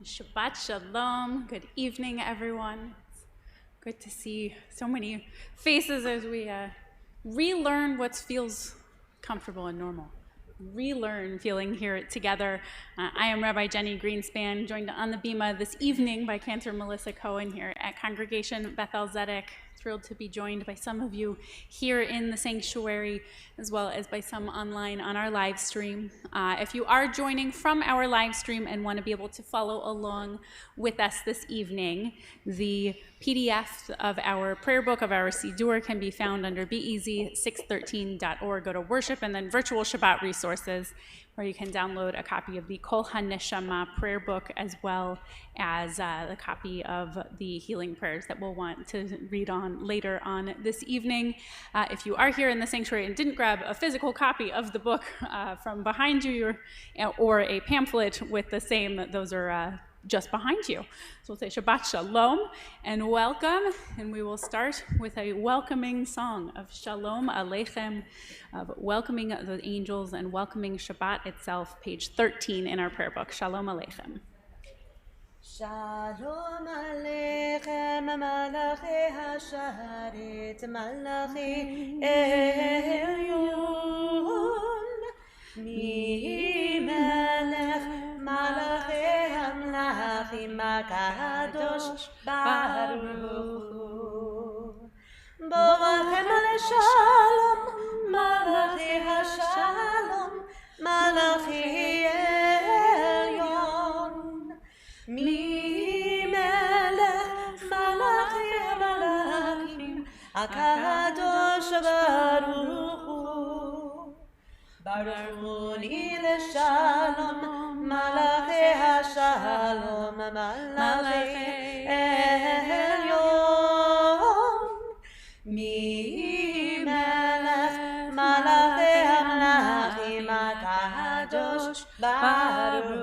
Shabbat Shalom. Good evening, everyone. It's good to see so many faces as we relearn what feels comfortable and normal. Relearn feeling here together. I am Rabbi Jenny Greenspan, joined on the Bima this evening by Cantor Melissa Cohen here at Congregation Beth-El. Thrilled to be joined by some of you here in the sanctuary, as well as by some online on our live stream. If you are joining from our live stream and want to be able to follow along with us this evening, the PDF of our prayer book of our Siddur can be found under bez613.org. Go to worship and then virtual Shabbat resources, where you can download a copy of the Kol HaNeshama prayer book, as well as a copy of the healing prayers that we'll want to read on later on this evening. If you are here in the sanctuary and didn't grab a physical copy of the book from behind you, or a pamphlet with the same, those are just behind you. So we'll say Shabbat Shalom and welcome, and we will start with a welcoming song of Shalom Aleichem, of welcoming the angels and welcoming Shabbat itself, page 13 in our prayer book. Shalom Aleichem. Shalom Aleichem, Malachi Hasharet, Malachi Elyon, Mi Melech, Malachi Hamlachim HaKadosh Baruch. Borachem Shalom, Malachi Hashalom, Malachi Elyon, Mi Melech, Malachi Hamlachim HaKadosh Baruch. Baruchuni l'shalom, Malachi Hashalom, Malachi Elyon, Mi Melech, Malachi Hamlachim HaKadosh Baruch.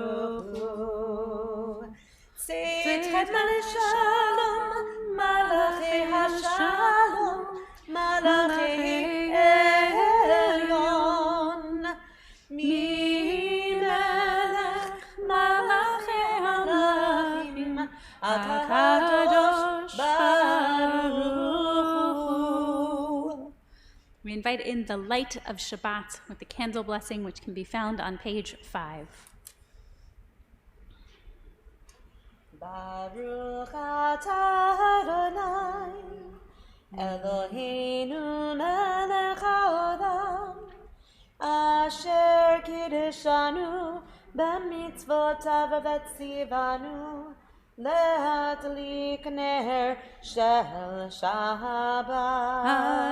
Tzitchet l'shalom, Malachi Hashalom, Malachi Elyon, Mi Melech, Malachi Hamlachim HaKadosh Baruch. We invite in the light of Shabbat with the candle blessing, which can be found on page 5. Baruch atah Adonai, Eloheinu melech haolam, asher kiddushanu b'mitzvotav v'tzivanu, להדליק נר של שבת.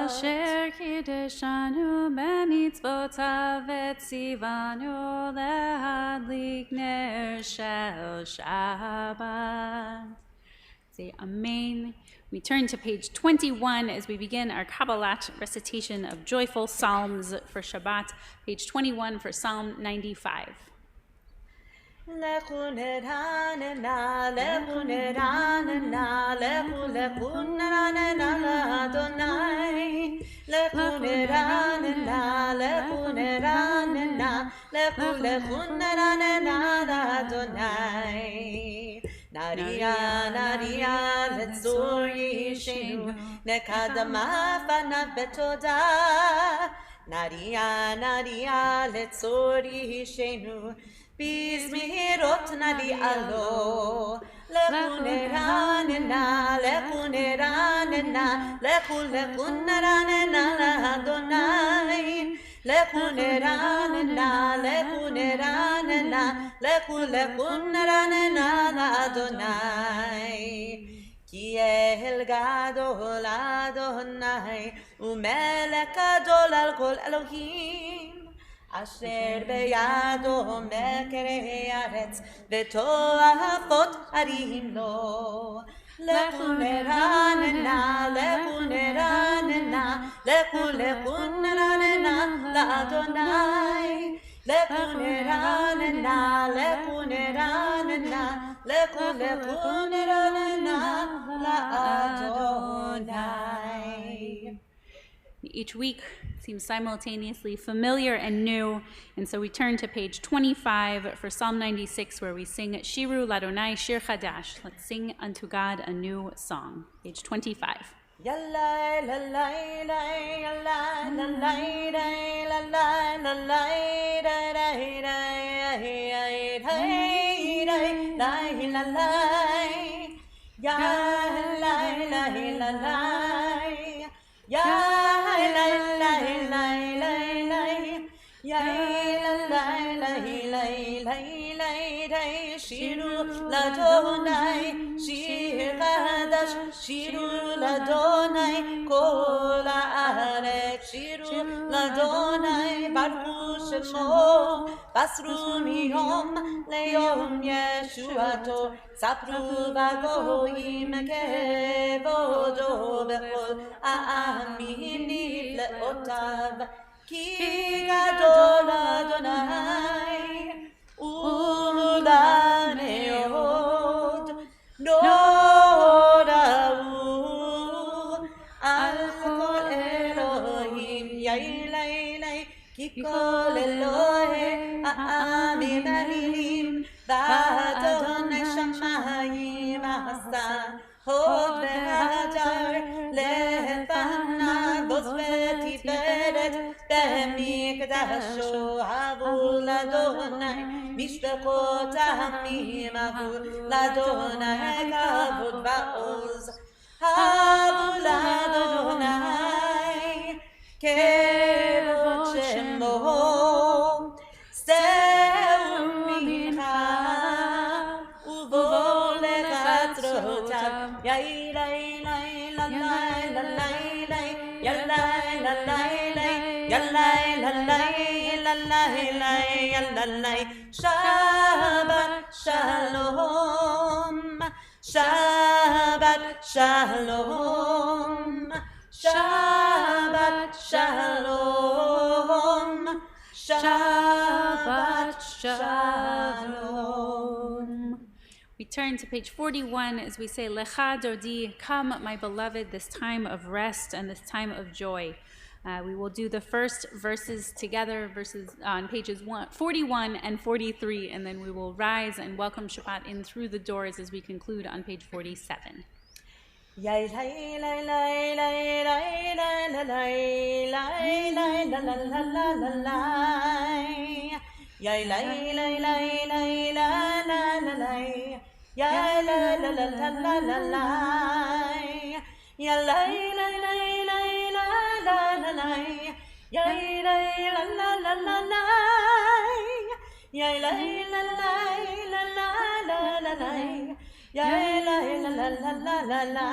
אשר קידשנו במצוותיו וציוונו להדליק נר של שבת. Say Amen. We turn to page 21 as we begin our Kabbalat recitation of joyful psalms for Shabbat. Page 21 for Psalm 95. לכו נרננה, לכו נרננה, לכו נרננה לאדוני. לכו נרננה, לכו נרננה, לכו נרננה לאדוני. נריה נריה לצור ישנו, נקדמה פניו בתודה. נריה נריה לצור ישנו, בזמירות נריעלו. לכו נרננה, לכו נרננה, לכו נרננה לאדוני. לכו נרננה, לכו נרננה, לכו נרננה לאדוני. כי אל גדול אדוני, ומלך גדול על כל אלוהים. אשר בידו מקרי ארץ, ותועפות הרים לו. לכו נרננה, לכו נרננה, לכו נרננה לאדוני. לכו נרננה, לכו נרננה, לכו נרננה לאדוני. Each week seems simultaneously familiar and new, and so we turn to page 25 for Psalm 96, where we sing Shiru Ladonai Shir Chadash. Let's sing unto God a new song. Page 25. Yallai lalai lai yallai lalai lai lalai lalai lai lai lai lai lalai yallai lai lalai yallai lai lai lai lai yallai lai lai lai lai shiru ladonai shir chadash shiru ladonai kol haaretz shiru ladonai baruch shemo basru miyom leyom yeshuato sapru vagoyim kevodo bechol ha'amim nifleotav ki gadol Adonai u'laneod nodahu al kol Elohim yailai ki kol Elohim ha'amim alilim v'Adonai shamayim asa hod ve'adar lefanav vos v'tiferet במקדשו עבור לאדוני משפחות העמים עבור לאדוני כבוד ועוז עבור לאדוני כבוד שמו שאו ממך ובוא לחצרותיו יאי לי לי לי לי לי יאי לי Yallai lalai lalai lalai Shabbat shalom Shabbat shalom Shabbat shalom Shabbat shalom. We turn to page 41 as we say Lecha Dodi, come my beloved, this time of rest and this time of joy. We will do the first verses together, on pages 41 and 43, and then we will rise and welcome Shabbat in through the doors as we conclude on page 47. Yay la la la la la la Yay la la la la la la la la Yay la la la la la la la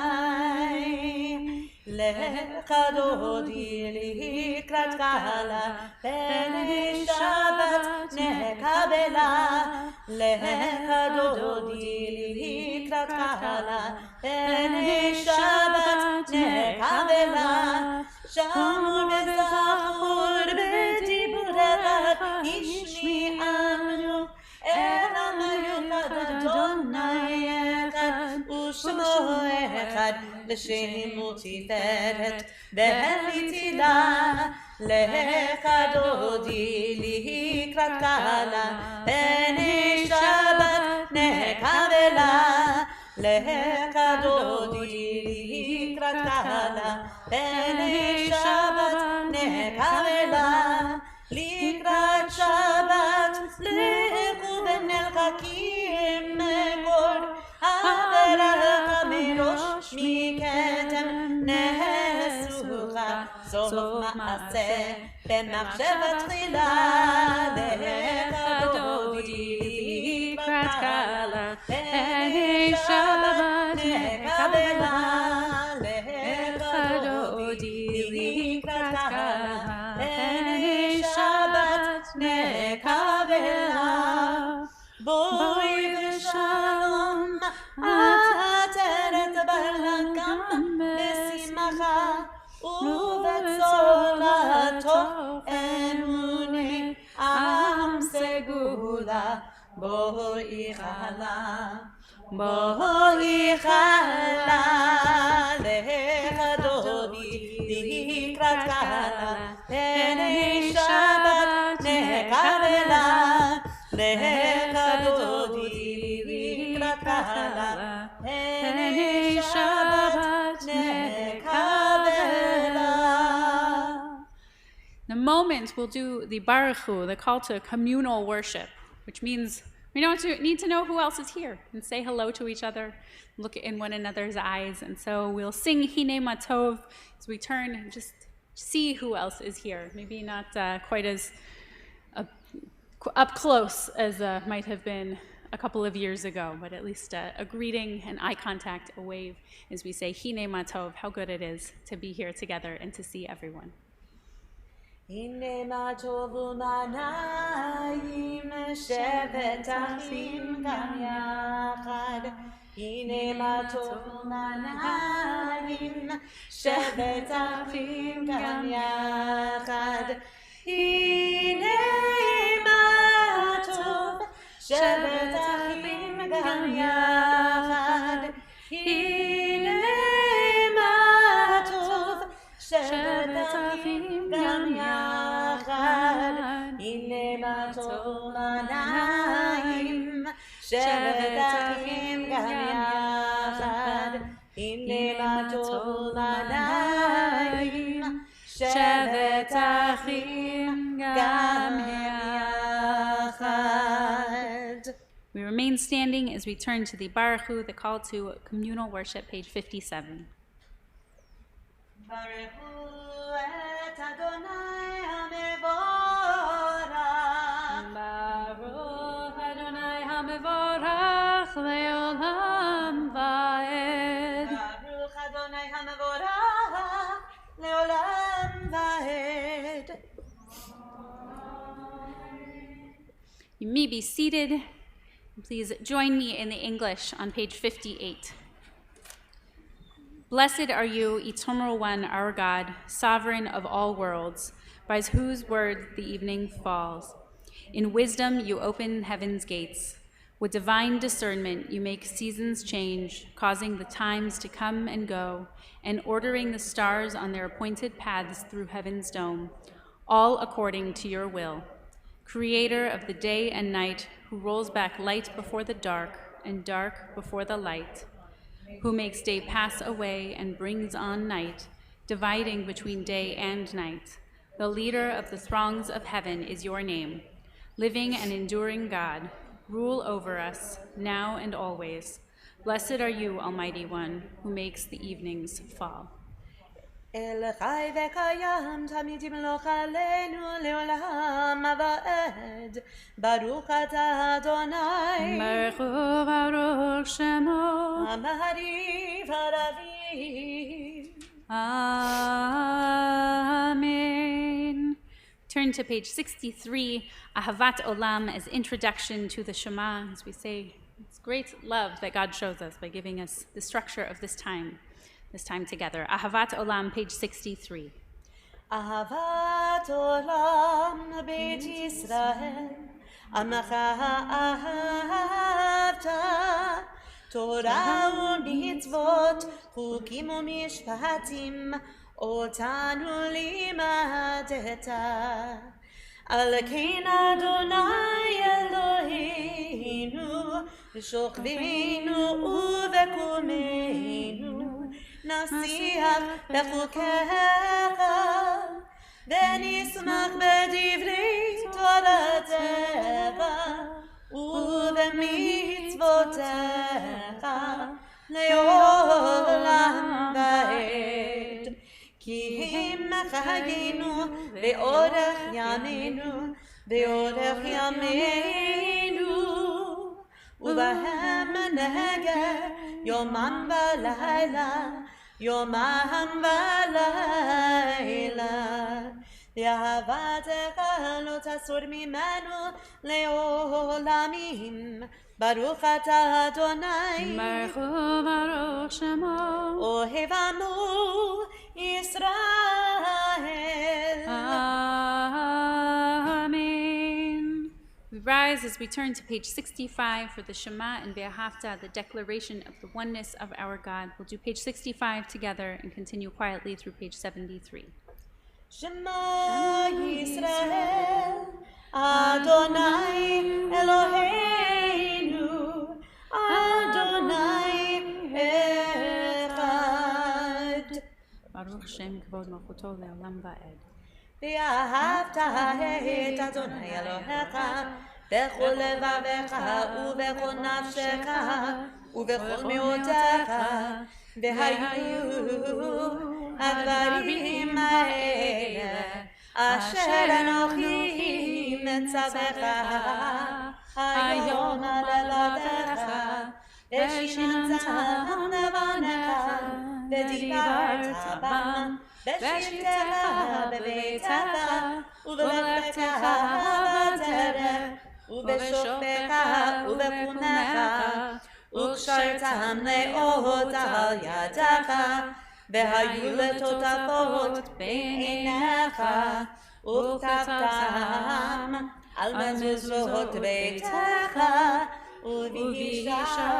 Lecha dodi likrat kala B'nei Shabbat nekabela Lecha dodi likrat kala B'nei Shabbat nekabela Shamur bezachur b'diburecha ishmi amnu elam yukad Adonai echad u'shmo echad l'shem u'tiferet v'helitila lecha dodi likrat kala b'nei Shabbat nekabela lecha dodi likrat kala b'nei Shabbat nekabela likrat Shabbat lechu v'nelchakim mekor haverach mirosh miketem nesucha sof ma'aseh b'machshavat tchila lecha dodi likrat kala b'nei Shabbat nekabela lecha dodi likrat kala b'nei Shabbat nekabela boi v'shalom ateret balakam b'simcha u'v'tzolato emune am segula boi chala lecha dodi likrat kala Penei Shabbat nekabela, nechadodi likratala. Penei Shabbat nekabela. In a moment, we'll do the Baruch Hu, the call to communal worship, which means we don't need to know who else is here and say hello to each other, look in one another's eyes. And so we'll sing Hine Matov as we turn and just see who else is here. Maybe not quite as up close as might have been a couple of years ago, but at least a greeting, an eye contact, a wave as we say Hine Matov, how good it is to be here together and to see everyone. הנה מה טוב ומנעים שבת אחים גם יחד. הנה מה טוב ומנעים שבת אחים גם יחד. הנה מה טוב שבת אחים גם יחד. הנה מה טוב שבת אחים גם יחד. הנה מה טוב לעיניים שבת אחים גם יחד. הנה מה טוב לעיניים שבת אחים גם יחד. We remain standing as we turn to the Baruch Hu, the call to communal worship, page 57. ברכו את אדוני המבורך. ברוך אדוני המבורך לעולם ועד. ברוך אדוני המבורך לעולם ועד. You may be seated. Please join me in the English on page 58. Blessed are you, eternal one, our God, sovereign of all worlds, by whose word the evening falls. In wisdom you open heaven's gates. With divine discernment you make seasons change, causing the times to come and go, and ordering the stars on their appointed paths through heaven's dome, all according to your will. Creator of the day and night, who rolls back light before the dark and dark before the light, who makes day pass away and brings on night, dividing between day and night. The leader of the throngs of heaven is your name. Living and enduring God, rule over us, now and always. Blessed are you, Almighty One, who makes the evenings fall. אל חי וקיים תמיד ימלוך עלינו לעולם ועד. ברוך אתה אדוני Baruch Hu, Baruch Shemo. המעריב הרביב. Amen. Turn to page 63, Ahavat Olam, as introduction to the Shema, as we say, it's great love that God shows us by giving us the structure of this time together. Ahavat Olam, page 63. אהבת עולם בית ישראל, עמך אהבת, תורה ומצוות, חוקים ומשפטים, אותנו לימדת. על כן אדוני אלוהינו, בשוכבנו ובקומנו, נשיח בחוקיך, ונשמח בדברי תורתך, ובמצוותיך, לעולם ועד. כי הם חיינו באורך ימינו, באורך ימינו, ובהם נגע יומם ולילה, יומם ולילה. ואהבתך לא תסור ממנו לעולמים. ברוך אתה אדוני, Baruch Hu, Baruch Shemo. אוהב עמו ישראל. Amen. We rise as we turn to page 65 for the Shema and Beth-EL, the declaration of the oneness of our God. We'll do page 65 together and continue quietly through page 73. Shema Yisrael, Adonai Eloheinu, Adonai Echad. Baruch Shem Kavod Malchuto Le'olam Va'ed. ואהבת את אדוני אלוהיך בכל לבביך ובכל נפשך ובכל מאודך, והיו הדברים האלה אשר אנוכי מצווך היום על לבביך, ושיננתם לבניך ודיברת בם בשבתך בביתך ובלכתך בדרך ובשוכבך ובקומך, וקשרתם לאות על ידך, והיו לטוטפות בין עיניך, וכתבתם על מזוזות ביתך ובשעריך.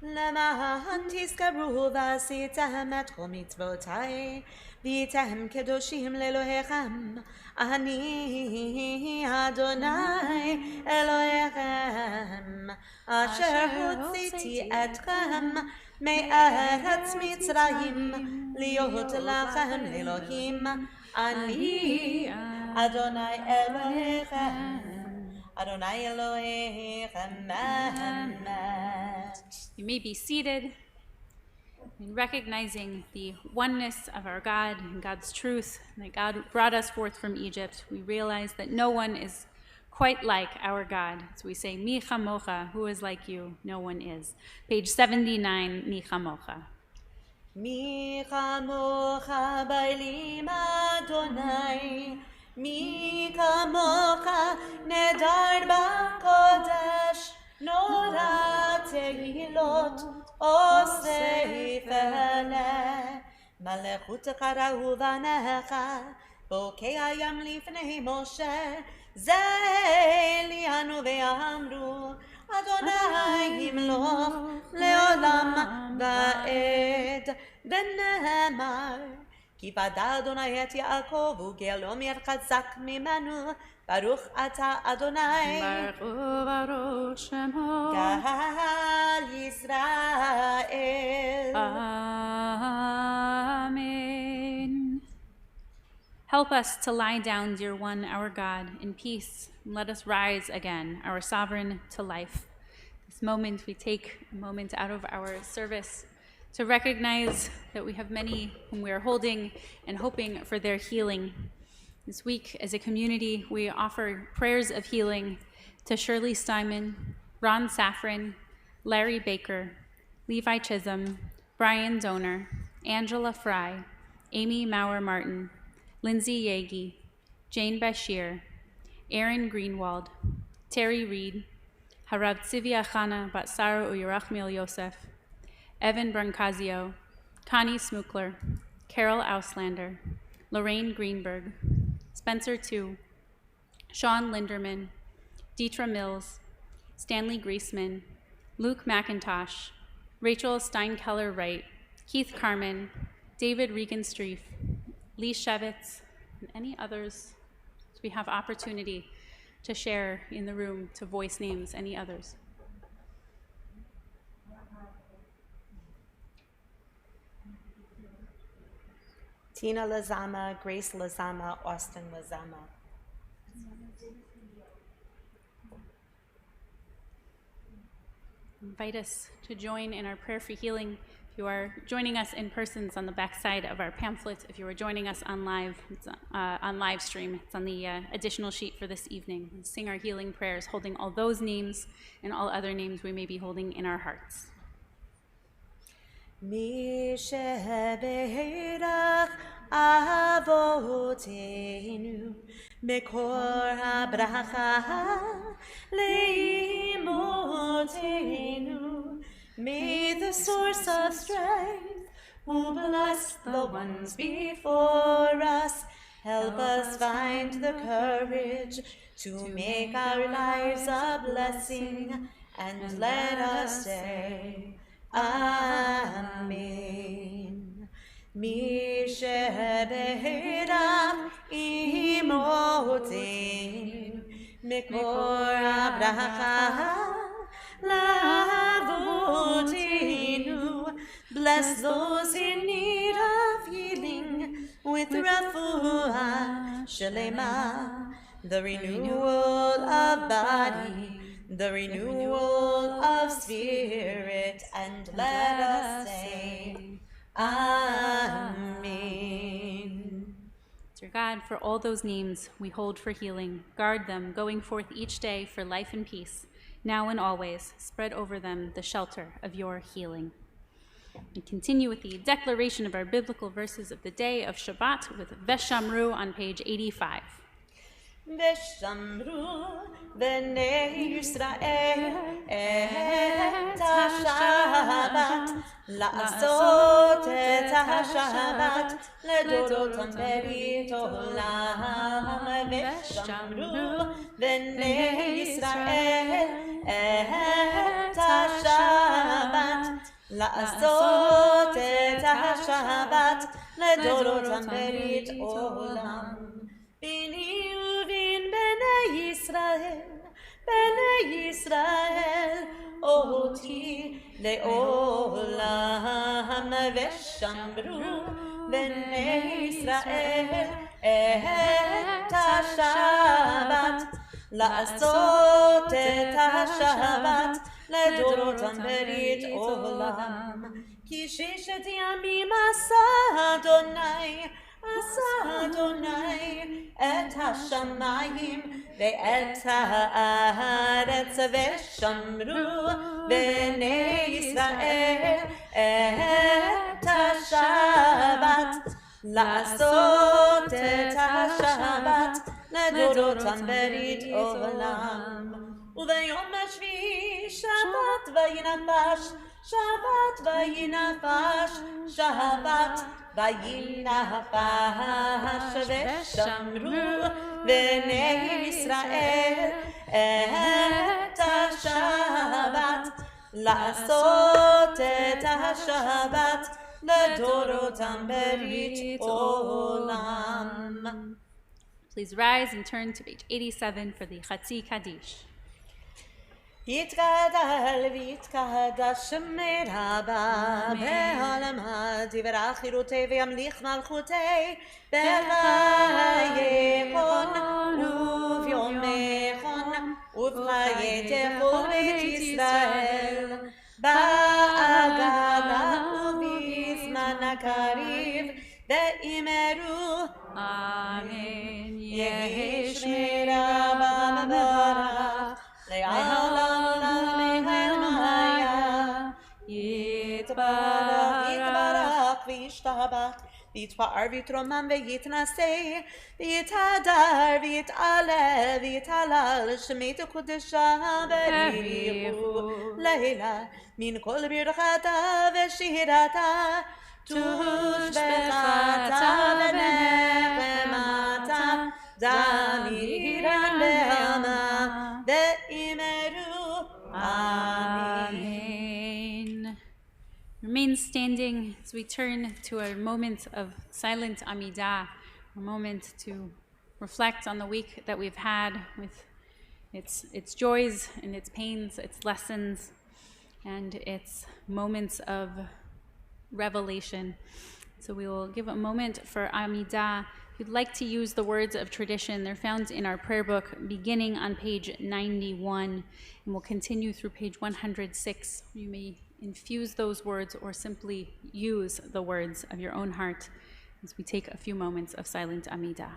למען תזכרו ועשיתם את כל מצוותיי, והייתם קדושים לאלוהיכם, אני אדוני אלוהיכם, אשר הוצאתי אתכם מארץ מצרים, להיות לכם לאלוהים, אני אדוני אלוהיכם. Adonai Elohechem. You may be seated. In recognizing the oneness of our God and God's truth, and that God brought us forth from Egypt, we realize that no one is quite like our God. So we say, Mi chamocha, who is like you? No one is. Page 79, Mi chamocha. Mi chamocha bailim Adonai, Mi kamocha nedar b'kodesh, nora tehilot osei v'ele, malechut karahu v'necha, bokei hayam lifnei Moshe, ze lianu ve'amru, Adonai yimloch leolam va'ed, v'nehemar, כי ודע אדוני את יעקב וגאלו ירחק ממנו, ברוך אתה אדוני Baruch Shemo גאל ישראל. Amen. Help us to lie down, dear one, our God, in peace, and let us rise again, our sovereign, to life. This moment, we take a moment out of our service to recognize that we have many whom we are holding and hoping for their healing. This week, as a community, we offer prayers of healing to Shirley Steinman, Ron Safran, Larry Baker, Levi Chisholm, Brian Donor, Angela Fry, Amy Maurer-Martin, Lindsay Yagi, Jane Bashir, Aaron Greenwald, Terry Reed, Harav Tzivia Chana Batsara Uyarachmiel Yosef, Evan Brancazio, Connie Smukler, Carol Auslander, Lorraine Greenberg, Spencer Tu, Sean Linderman, Deetra Mills, Stanley Griesman, Luke McIntosh, Rachel Steinkeller-Wright, Keith Carmen, David Regan-Streif, Lee Shevitz, and any others. We have opportunity to share in the room, to voice names, any others. Tina Lazama, Grace Lazama, Austin Lazama. Invite us to join in our prayer for healing. If you are joining us in person, it's on the back side of our pamphlet. If you are joining us on live, it's on live stream. It's on the additional sheet for this evening. We sing our healing prayers, holding all those names and all other names we may be holding in our hearts. Mi sheberach avotenu mekor habracha leimotenu May the source of strength, who blessed the ones before us, help us find the courage to make our lives a blessing, and let us say, Amen. Mi shebeirach imotin, mikor abracha lavotinu. Bless those in need of healing with refuah shalema, the renewal of body, the renewal of spirit, and let us say, Amen. Dear God, for all those names we hold for healing, guard them, going forth each day for life and peace, now and always. Spread over them the shelter of your healing. We continue with the declaration of our biblical verses of the day of Shabbat with Veshamru on page 85. ושמרו בני ישראל את השבת, לעשות את השבת לדורותם ברית עולם. ושמרו בני ישראל את השבת, לעשות את השבת לדורותם ברית עולם. ביני ובין בני ישראל, אותי לעולם. ושמרו בני ישראל את השבת, לעשות את השבת לדורותם ברית עולם. כי ששת ימים עשה אדוני את השמיים ואת הארץ. ושמרו בני ישראל את השבת, לעשות את השבת לדורותם ברית עולם. וביום השביעי שבת וינפש, שבת וינפש, שבת וינפש. ושמרו בני ישראל את השבת, לעשות את השבת לדורותם ברית עולם. Please rise and turn to page 87 for the Chatzi Kaddish. יתגדל ויתקדש שמי רבה בעולמה, דברה חירותי וימליך מלכותי בחייכון וביומכון ובחיי כל בית ישראל, בהגדה ובזמן הקריב ואמרו Amen. יהי שמי רבה מברך לעולם יתברך וישתבח, ויתפאר ויתרומם ויתנשא, ויתהדר ויתעלה ויתהלל, שמי תקודשה בריחו לילה, מן כל ברכתה ושירתה, תושבחתה ונחמתה, דמירן בעלמה, ואמרו Amen. Remain standing as we turn to a moment of silent Amidah, a moment to reflect on the week that we've had with its joys and its pains, its lessons, and its moments of revelation. So we will give a moment for Amidah. If you'd like to use the words of tradition, they're found in our prayer book beginning on page 91, and we'll continue through page 106. You may infuse those words or simply use the words of your own heart as we take a few moments of silent Amidah.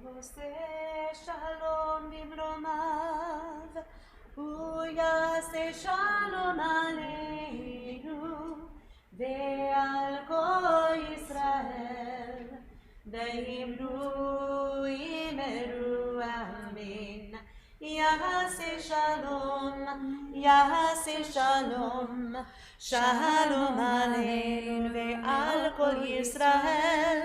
עושה שלום במרומיו, הוא יעשה שלום עלינו ועל כל ישראל, ואמרו אמן. יעשה שלום, יעשה שלום, שלום עלינו ועל כל ישראל,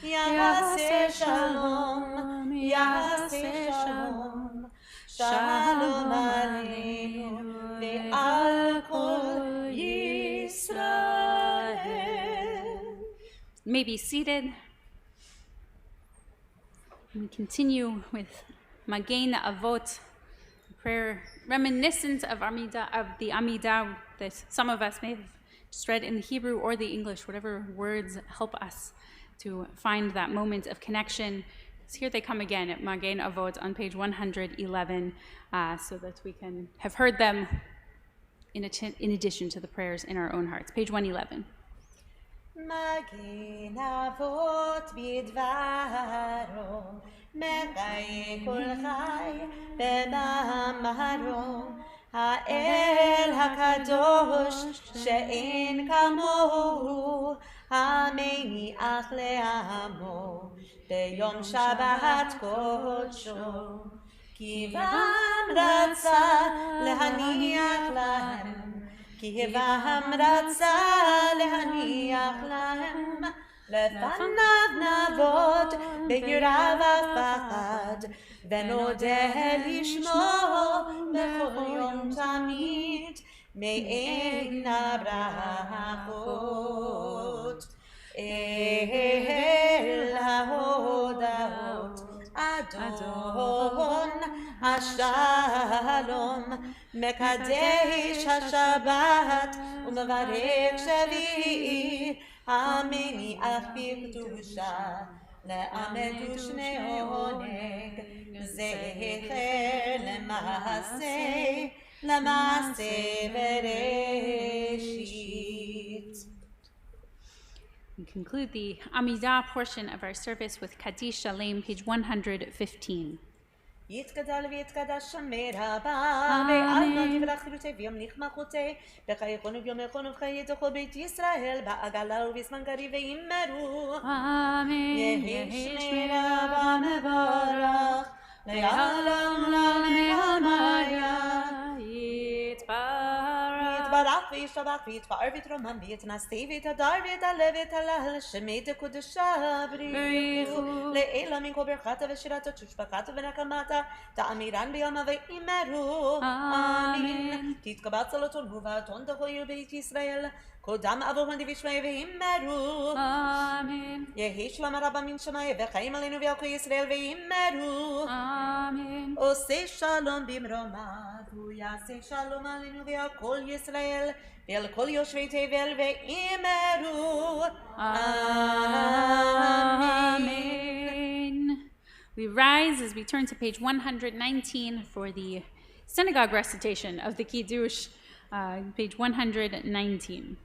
יעשה שלום, יעשה שלום, שלום עלינו ועל כל ישראל. May be seated. We continue with Magen Avot, prayer reminiscent of the Amidah that some of us may have just read in the Hebrew or the English, whatever words help us to find that moment of connection. So here they come again at Magen Avot on page 111, so that we can have heard them in addition to the prayers in our own hearts. Page 111. מגן אבות בדברו, מחי כל חי במאמרו, האל הקדוש שאין כמוהו, המניח לעמו ביום שבת קודשו, כי בם רצה להניח להם, כי בם רצה להניח להם, לפניו נעבוד ביראה ופחד, ונודה לשמו בכל יום תמיד, מעין הברכות. אל ההודעות אדון השלום, מקדש השבת ומברך שביעי, המניח בקדושה לעמד ושני עונג, זכר למעשה בראשית. We conclude the Amidah portion of our service with Kaddish Shalem, page 115. יתגדל ויתקדש שמר הבא, ואלמות יברך חירותי וימליך מלכותי, בחייכון וביומכון ובחיי תוכל בית ישראל, בעגלה ובזמן קריב וימרו. אמן. יהי שמי רבה מברך, לעולם לעלמיה. יתברך וישתבח ויתפאר ויתרומם ויתנשא ויתהדר ויתעלה ויתהלל, שמי תקודשה בריחו, לעילא מן כל ברכתה ושירתה ותשבחתה ונקמתה, תאמירן בימה ואמרו אמן. תתקבע צלתון ובאתון תחויל בית ישראל, קודם אבוהן דבשמי ואמרו אמן. יהי שלום רבה מן שמיים וחיים עלינו ועל כל ישראל ואמרו אמן. עושה שלום במרומיו, הוא יעשה שלום עלינו ועל כל ישראל ועל כל יושבי תבל ואמרו Amen. We rise as we turn to page 119 for the synagogue recitation of the Kiddush, page 119.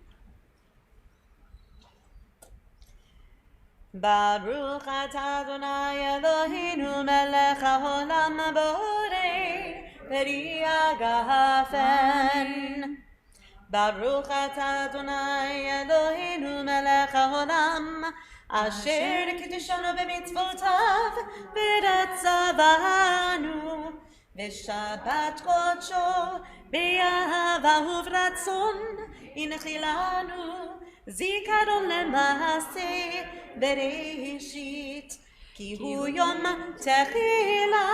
Baruch atah Adonai Eloheinu melech haolam borei peri hagafen. Baruch atah Adonai Eloheinu melech haolam asher קידשנו במצוותיו ורצה בנו ושבת קודשו באהבה וברצון הנחילנו זיכרון למעשה בראשית, כי הוא יום תחילה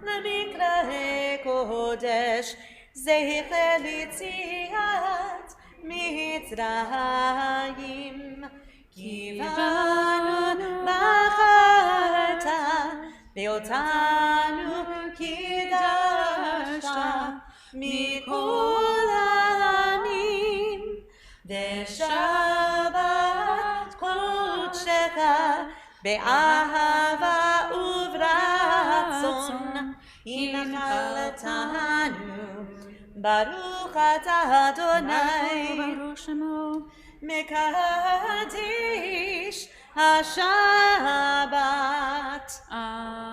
למקראי קודש, זכר ליציאת מצרים. כי בנו בחרת ואותנו קידשת מכל העמים, ושבת קודשך באהבה וברצון הנחלתנו. ברוך אתה אדוני מקדש השבת. Amen.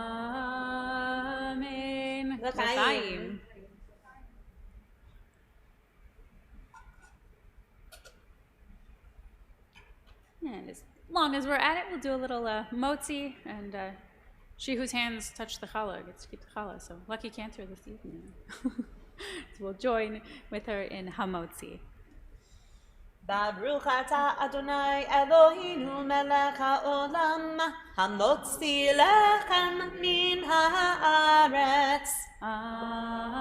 לחיים. And as long as we're at it, we'll do a little motzi, and she whose hands touch the challah gets to keep the challah. So lucky Cantor this evening. So we'll join with her in hamotzi. Baruch atah Adonai Eloheinu melech haolam, hamotzi lechem min haaretz. Amen.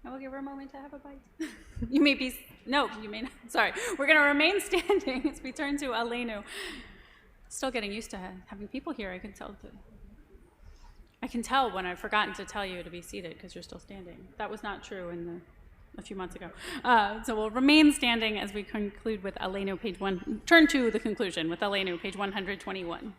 And we'll give her a moment to have a bite. You may be, no, you may not. Sorry. We're going to remain standing as we turn to Aleinu. Still getting used to having people here. I can tell when I've forgotten to tell you to be seated because you're still standing. That was not true a few months ago. So we'll remain standing as we conclude with Aleinu, page 1. Turn to the conclusion with Aleinu, page 121.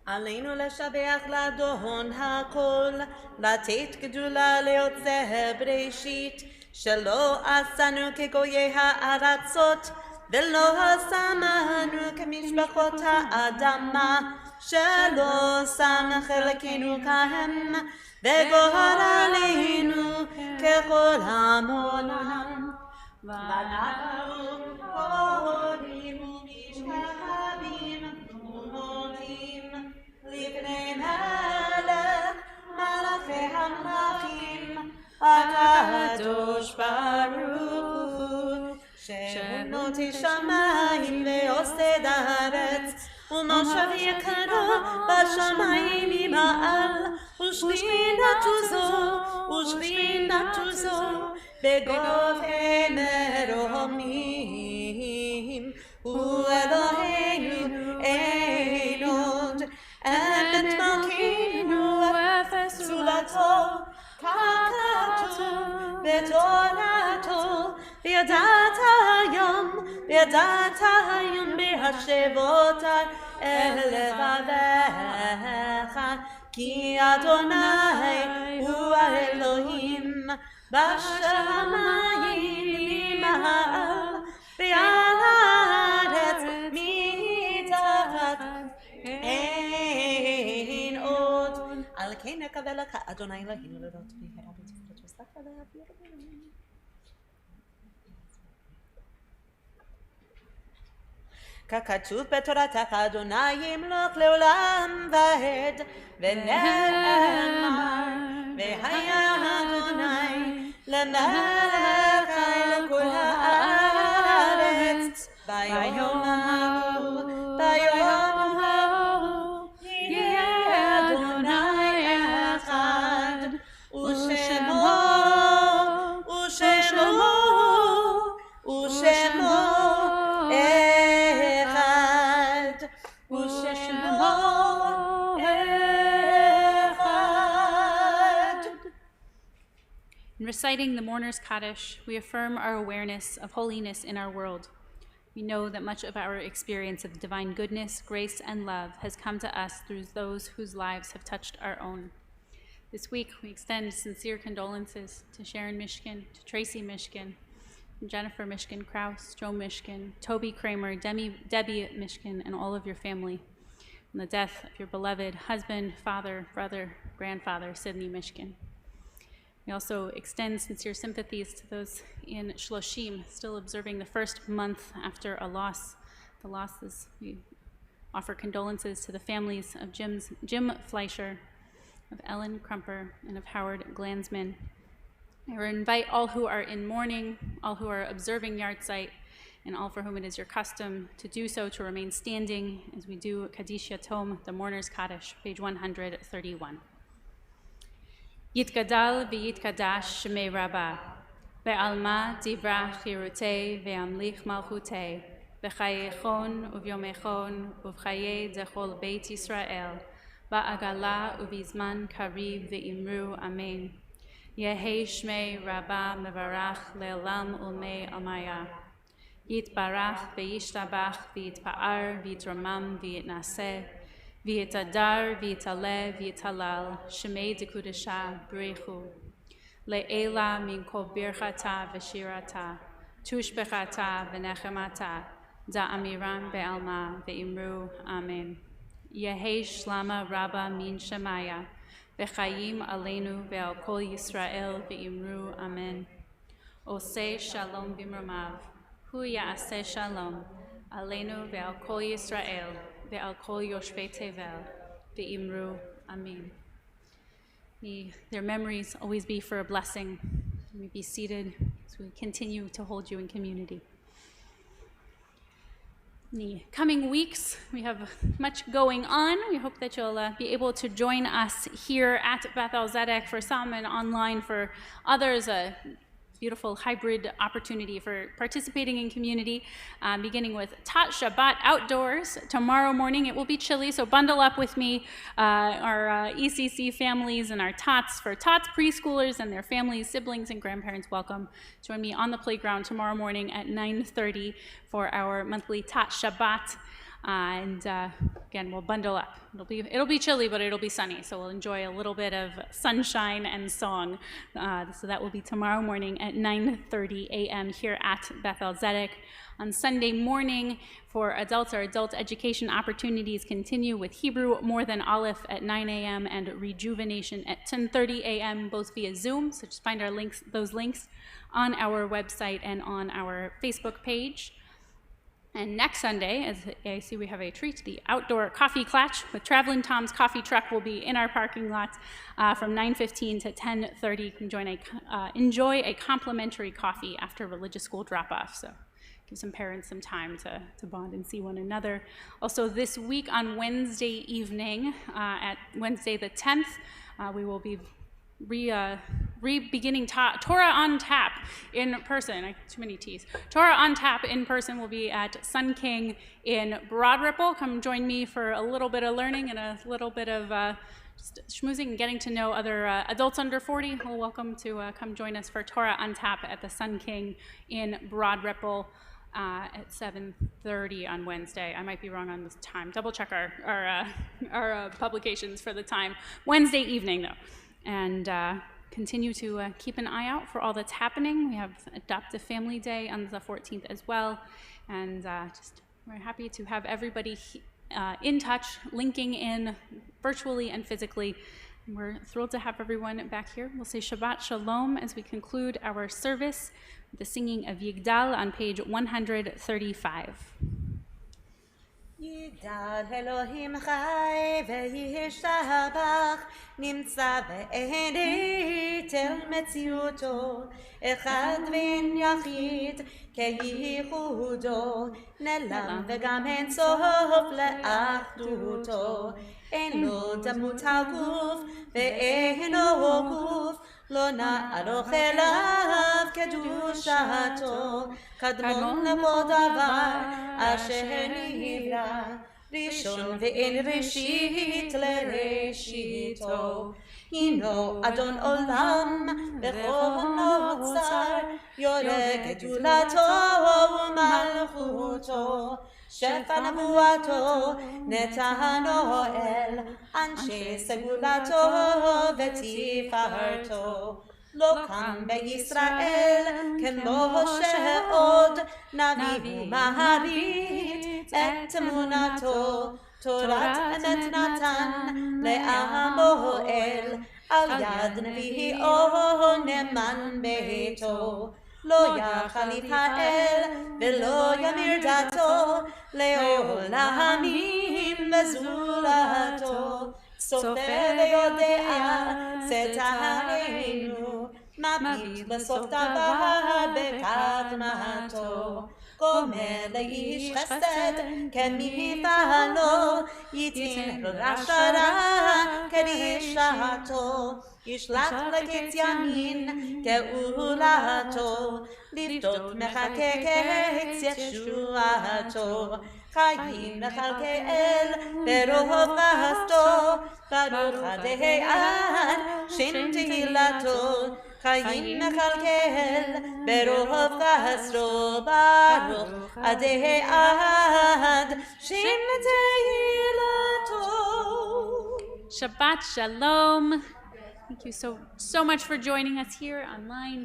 עלינו לשבח לאדון הכל, לתת גדולה ליוצא בראשית, שלא עשנו כגויי הארצות, ולא שמנו כמשפחות האדמה, שלא שם חלקנו כהם, וגורל עלינו ככל העולם. ואנחנו קוראים ומשתחווים ומודים לפני מלך מלכי המלכים הקדוש ברוך הוא, שהוא נוטה שמיים ועושה הארץ, ומושב יקרו בשמיים ממעל, ושכינתו זו בגובה מרומים. הוא אלוהינו אין עוד, אמת מלכנו אפס זולתו, כתוב בתורתו, וידעת היום בהשבות אל לבביך, כי אדוני הוא האלוהים בשמיים ממעל, ועל הארץ מתחת אין עוד. על כן נקווה לך אדוני אלוהינו לדעת בהרה בתפארת וסלחה להעביר בנו. ככתוב בתורתך אדוני ימלוך לעולם ועד, ונאמר והיה אדוני למלך על כל הארץ. ביום ההוא יהיה אדוני אחד, ושמו In reciting the Mourner's Kaddish, we affirm our awareness of holiness in our world. We know that much of our experience of divine goodness, grace, and love has come to us through those whose lives have touched our own. This week, we extend sincere condolences to Sharon Mishkin, to Tracy Mishkin, Jennifer Mishkin Kraus, Joe Mishkin, Toby Kramer, Debbie Mishkin, and all of your family, on the death of your beloved husband, father, brother, grandfather, Sidney Mishkin. We also extend sincere sympathies to those in Shloshim, still observing the first month after a loss. The losses, we offer condolences to the families of Jim Fleischer, of Ellen Crumper, and of Howard Glansman. I invite all who are in mourning, all who are observing Yartzeit, and all for whom it is your custom to do so, to remain standing as we do Kaddish Yatom, the Mourner's Kaddish, page 131. Yitgadal v'yitkadash shemei Rabbah, ve'alma divra chirutei ve'amlich malchutei, v'chayechon uvyomechon uv'chayei dechol beit Yisrael, ba'agala uvizman kariv ve'imru amen. Yehei shmei Rabbah mevarach le'olam ulmei amaya. Yitbarach ve'yishtabach ve'yitpa'ar ve'yitramam ve'yitnaseh, V'yitadar, v'yitaleh, v'yitalal, shemei dekudesha b'reichu, le'ela min kol birchata v'shirata, tushbechata v'nechemata, Da'amiram be'alma ve'imru amen. Yehi shlama rabba min shemaya ve'chayim aleinu ve'al kol Yisrael ve'imru amen. Oseh shalom bimramav, hu ya'aseh shalom, aleinu ve'al kol Yisrael, ve'al kol yoshvei tevel, ve'imru amen. May their memories always be for a blessing. We be seated as we continue to hold you in community. In the coming weeks, we have much going on. We hope that you'll be able to join us here at Beth-El Zedek for some and online for others. A beautiful hybrid opportunity for participating in community, beginning with Tat Shabbat outdoors. Tomorrow morning it will be chilly, so bundle up with me, our ECC families and our Tots. For Tots preschoolers and their families, siblings, and grandparents, welcome. Join me on the playground tomorrow morning at 9:30 for our monthly Tat Shabbat. Again, we'll bundle up. It'll be chilly, but it'll be sunny, so we'll enjoy a little bit of sunshine and song. So that will be tomorrow morning at 9:30 a.m. here at Beth-El Zedek. On Sunday morning, for adults, our adult education opportunities continue with Hebrew More Than Aleph at 9 a.m. and Rejuvenation at 10:30 a.m., both via Zoom. So just find those links on our website and on our Facebook page. And next Sunday, as I see we have a treat, the outdoor coffee clatch with Traveling Tom's coffee truck will be in our parking lot from 9:15 to 10:30. You can enjoy a complimentary coffee after religious school drop-off. So give some parents some time to bond and see one another. Also this week on Wednesday evening, at Wednesday the 10th, we will be beginning Torah on Tap in person. Too many T's. Torah on Tap in person will be at Sun King in Broad Ripple. Come join me for a little bit of learning and a little bit of just schmoozing and getting to know other adults under 40. Well, welcome to come join us for Torah on Tap at the Sun King in Broad Ripple at 7:30 on Wednesday. I might be wrong on this time. Double check our publications for the time. Wednesday evening, though. And continue to keep an eye out for all that's happening. We have Adoptive Family Day on the 14th as well. And we're happy to have everybody in touch, linking in virtually and physically. And we're thrilled to have everyone back here. We'll say Shabbat Shalom as we conclude our service with the singing of Yigdal on page 135. יגדל אלוהים חי וישתבח, נמצא בעינית אל מציאותו, אחד ואין יחיד כייחודו, נעלם וגם אין סוף לאחדותו, אין לו דמות הגוף ואינו גוף, לא נערוך אליו קדושתו, קדמון לכל דבר אשר נברא, ראשון ואין ראשית לראשיתו. הינו אדון עולם בכל נוצר, יורה גדולתו ומלכותו, שפע נבואתו נתנו אל, אנשי סגולתו ותפארתו. לא קם בישראל כמו שעוד, נביא ומעריץ את תמונתו, תורת אמת נתן לעמו אל, על יד נביאו נאמן ביתו. לא יחליף האל ולא ימיר דתו, לעולמים בזולתו. סופר ויודע שטענו, מביט בסוף דבר בקדמתו. גומר לאיש חסד כמפעלו, ייתן לו רשע כרשעתו. ישלח לקץ ימין גאולתו, לפדות מחכה קץ ישועתו. חיים מכלכל ברוב חסדו, ברוך עדי עד שם תהילתו. חיים מכלכל ברוב חסדו, ברוך עדי עד שם תהילתו. Shabbat Shalom. Thank you so much for joining us here online.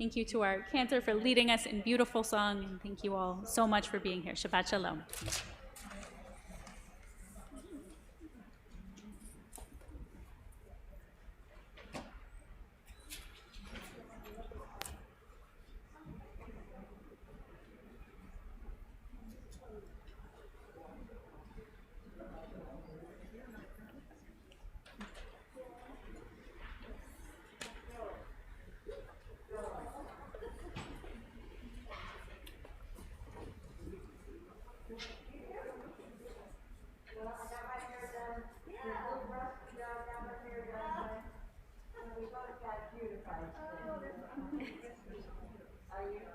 Thank you to our cantor for leading us in beautiful song, and thank you all so much for being here. Shabbat Shalom. Are you